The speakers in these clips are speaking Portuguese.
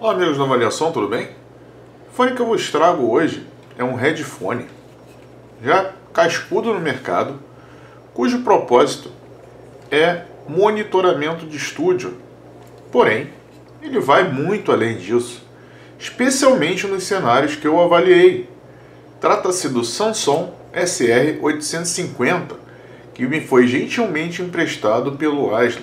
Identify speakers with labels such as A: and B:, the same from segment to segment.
A: Olá amigos da Avaliação, tudo bem? O fone que eu vos trago hoje é um headphone já cascudo no mercado, cujo propósito é monitoramento de estúdio. Porém, ele vai muito além disso, especialmente nos cenários que eu avaliei. Trata-se do Samson SR850, que me foi gentilmente emprestado pelo Aslan.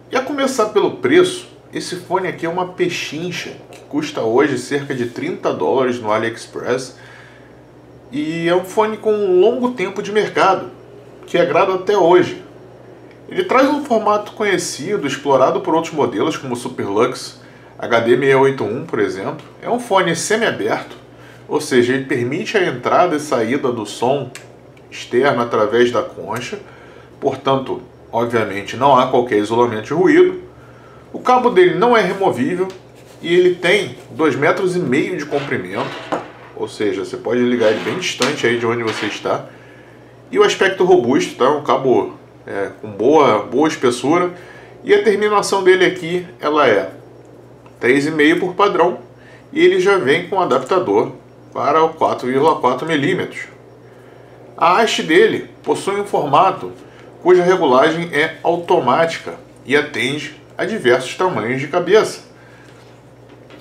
A: E a começar pelo preço, esse fone aqui é uma pechincha, que custa hoje cerca de $30 no AliExpress. E é um fone com um longo tempo de mercado, que agrada até hoje. Ele traz um formato conhecido, explorado por outros modelos como o Superlux HD681, por exemplo. É um fone semi-aberto, ou seja, ele permite a entrada e saída do som externo através da concha. Portanto, obviamente não há qualquer isolamento de ruído. O cabo dele não é removível e ele tem 2,5 metros de comprimento, ou seja, você pode ligar ele bem distante aí de onde você está. E o aspecto robusto, tá? Um cabo com boa espessura, e a terminação dele aqui ela é 3,5 por padrão, e ele já vem com adaptador para o 4,4 milímetros. A haste dele possui um formato cuja regulagem é automática e atende a diversos tamanhos de cabeça.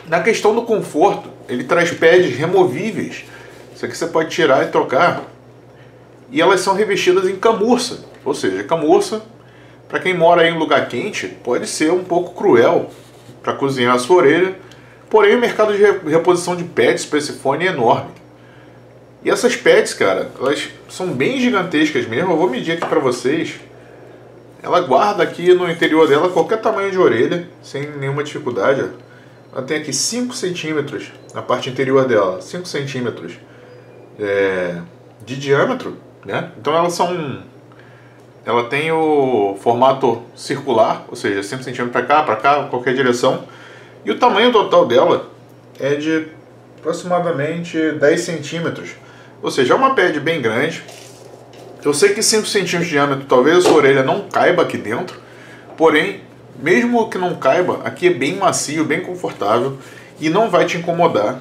A: Na questão do conforto, ele traz pads removíveis. Isso aqui você pode tirar e trocar. E elas são revestidas em camurça. Ou seja, camurça, para quem mora em lugar quente, pode ser um pouco cruel para cozinhar a sua orelha. Porém, o mercado de reposição de pads para esse fone é enorme. E essas pads, cara, elas são bem gigantescas mesmo. Eu vou medir aqui para vocês. Ela guarda aqui no interior dela qualquer tamanho de orelha, sem nenhuma dificuldade. Ela tem aqui 5 centímetros na parte interior dela, 5 centímetros de diâmetro, né? Então ela tem o formato circular, ou seja, 5 centímetros para cá, qualquer direção. E o tamanho total dela é de aproximadamente 10 centímetros. Ou seja, é uma pad bem grande. Eu sei que 5 centímetros de diâmetro talvez a sua orelha não caiba aqui dentro, porém, mesmo que não caiba, aqui é bem macio, bem confortável e não vai te incomodar.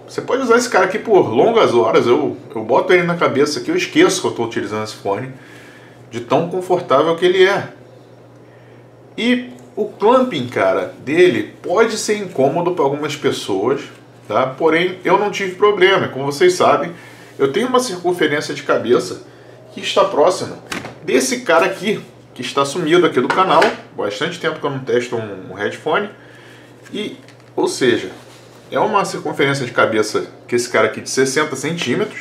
A: Você pode usar esse cara aqui por longas horas. Eu boto ele na cabeça aqui, eu esqueço que eu estou utilizando esse fone, de tão confortável que ele é. E o clamping, cara, dele pode ser incômodo para algumas pessoas, tá? Porém, eu não tive problema. Como vocês sabem, eu tenho uma circunferência de cabeça que está próxima desse cara aqui, que está sumido aqui do canal. Bastante tempo que eu não testo um headphone. E, ou seja, é uma circunferência de cabeça que esse cara aqui de 60 centímetros.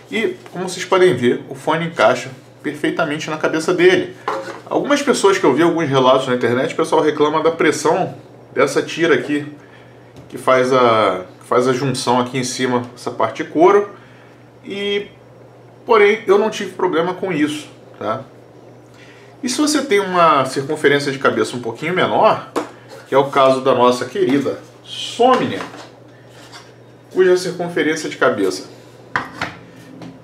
A: E, como vocês podem ver, o fone encaixa perfeitamente na cabeça dele. Algumas pessoas que eu vi alguns relatos na internet, o pessoal reclama da pressão dessa tira aqui, que faz a junção aqui em cima, essa parte de couro. Porém, eu não tive problema com isso, tá? E se você tem uma circunferência de cabeça um pouquinho menor, que é o caso da nossa querida Somnia, cuja circunferência de cabeça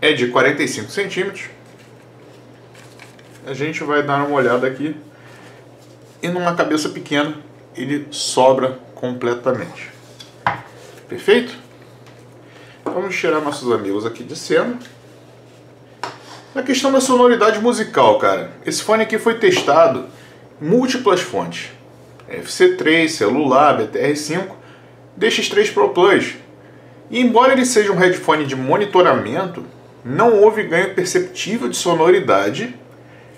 A: é de 45 centímetros, a gente vai dar uma olhada aqui, e numa cabeça pequena ele sobra completamente. Perfeito? Vamos tirar nossos amigos aqui de cena. Na questão da sonoridade musical, cara, esse fone aqui foi testado em múltiplas fontes. FC3, celular, BTR5, DX3 Pro Plus. E embora ele seja um headphone de monitoramento, não houve ganho perceptível de sonoridade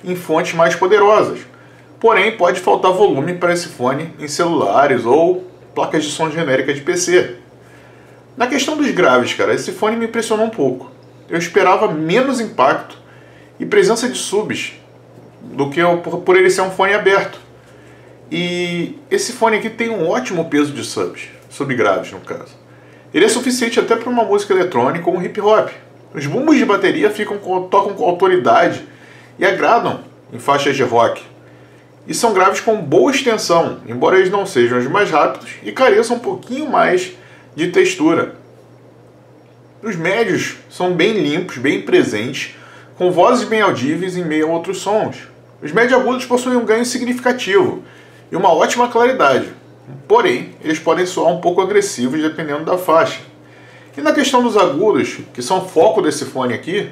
A: em fontes mais poderosas. Porém, pode faltar volume para esse fone em celulares ou placas de som genérica de PC. Na questão dos graves, cara, esse fone me impressionou um pouco. Eu esperava menos impacto e presença de subs do que por ele ser um fone aberto. E esse fone aqui tem um ótimo peso de subgraves no caso. Ele é suficiente até para uma música eletrônica ou um hip hop. Os bumbos de bateria tocam com autoridade e agradam em faixas de rock. E são graves com boa extensão, embora eles não sejam os mais rápidos e careçam um pouquinho mais de textura. Os médios são bem limpos, bem presentes, com vozes bem audíveis em meio a outros sons. Os médio agudos possuem um ganho significativo e uma ótima claridade. porém eles podem soar um pouco agressivos dependendo da faixa. E na questão dos agudos, que são foco desse fone aqui,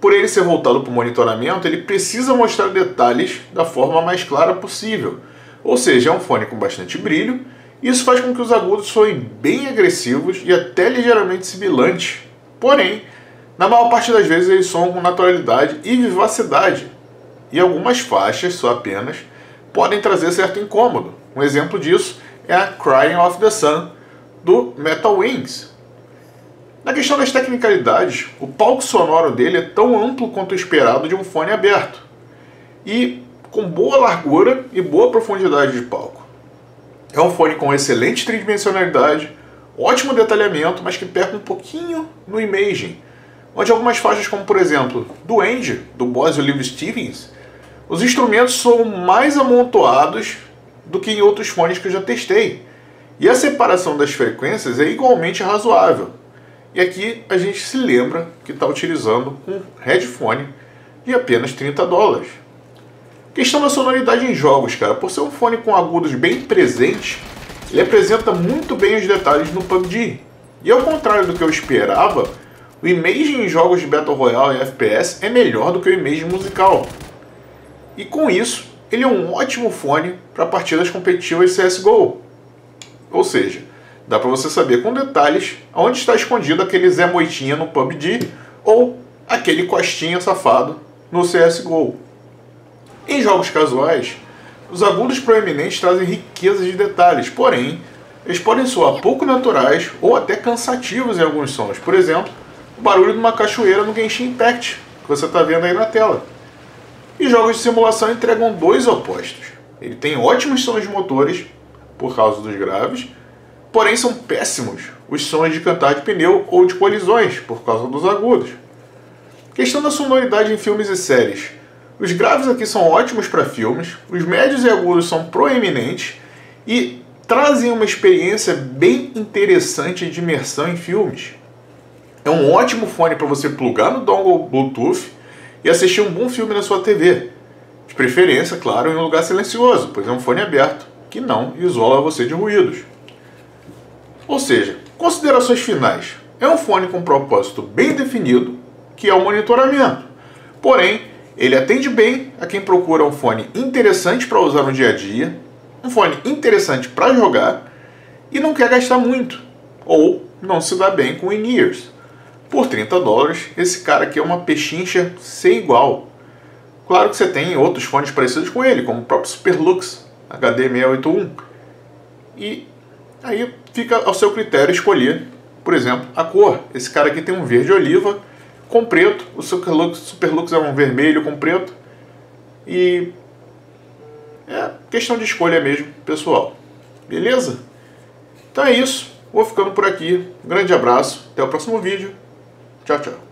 A: por ele ser voltado para o monitoramento, ele precisa mostrar detalhes da forma mais clara possível. Ou seja, é um fone com bastante brilho, e isso faz com que os agudos soem bem agressivos e até ligeiramente sibilantes. Porém, na maior parte das vezes eles soam com naturalidade e vivacidade. E algumas faixas, só apenas, podem trazer certo incômodo. Um exemplo disso é a Crying of the Sun, do Metal Wings. Na questão das tecnicalidades, o palco sonoro dele é tão amplo quanto o esperado de um fone aberto, e com boa largura e boa profundidade de palco. É um fone com excelente tridimensionalidade, ótimo detalhamento, mas que peca um pouquinho no imaging, onde algumas faixas, como por exemplo do End, do Bose Olive Stevens, os instrumentos são mais amontoados do que em outros fones que eu já testei, e a separação das frequências é igualmente razoável. E aqui a gente se lembra que está utilizando um headphone de apenas $30. Questão da sonoridade em jogos, cara. Por ser um fone com agudos bem presentes, ele apresenta muito bem os detalhes no PUBG. E ao contrário do que eu esperava, o imaging em jogos de Battle Royale e FPS é melhor do que o imaging musical. E com isso, ele é um ótimo fone para partidas competitivas CSGO. Ou seja, dá para você saber com detalhes onde está escondido aquele Zé Moitinha no PUBG ou aquele Costinha safado no CSGO. Em jogos casuais, os agudos proeminentes trazem riqueza de detalhes, porém, eles podem soar pouco naturais ou até cansativos em alguns sons. Por exemplo, o barulho de uma cachoeira no Genshin Impact, que você está vendo aí na tela. E jogos de simulação entregam dois opostos. Ele tem ótimos sons de motores, por causa dos graves, porém são péssimos os sons de cantar de pneu ou de colisões, por causa dos agudos. Questão da sonoridade em filmes e séries. Os graves aqui são ótimos para filmes, os médios e agudos são proeminentes e trazem uma experiência bem interessante de imersão em filmes. É um ótimo fone para você plugar no dongle Bluetooth e assistir um bom filme na sua TV. De preferência, claro, em um lugar silencioso, pois é um fone aberto, que não isola você de ruídos. Ou seja, considerações finais. É um fone com um propósito bem definido, que é o monitoramento. Porém, ele atende bem a quem procura um fone interessante para usar no dia a dia, um fone interessante para jogar e não quer gastar muito, ou não se dá bem com in-ears. Por $30, esse cara aqui é uma pechincha sem igual. Claro que você tem outros fones parecidos com ele, como o próprio Superlux HD681. E aí fica ao seu critério escolher, por exemplo, a cor. Esse cara aqui tem um verde oliva com preto, o Superlux é um vermelho com preto. E é questão de escolha mesmo, pessoal. Beleza? Então é isso. Vou ficando por aqui. Um grande abraço. Até o próximo vídeo. Tchau, tchau.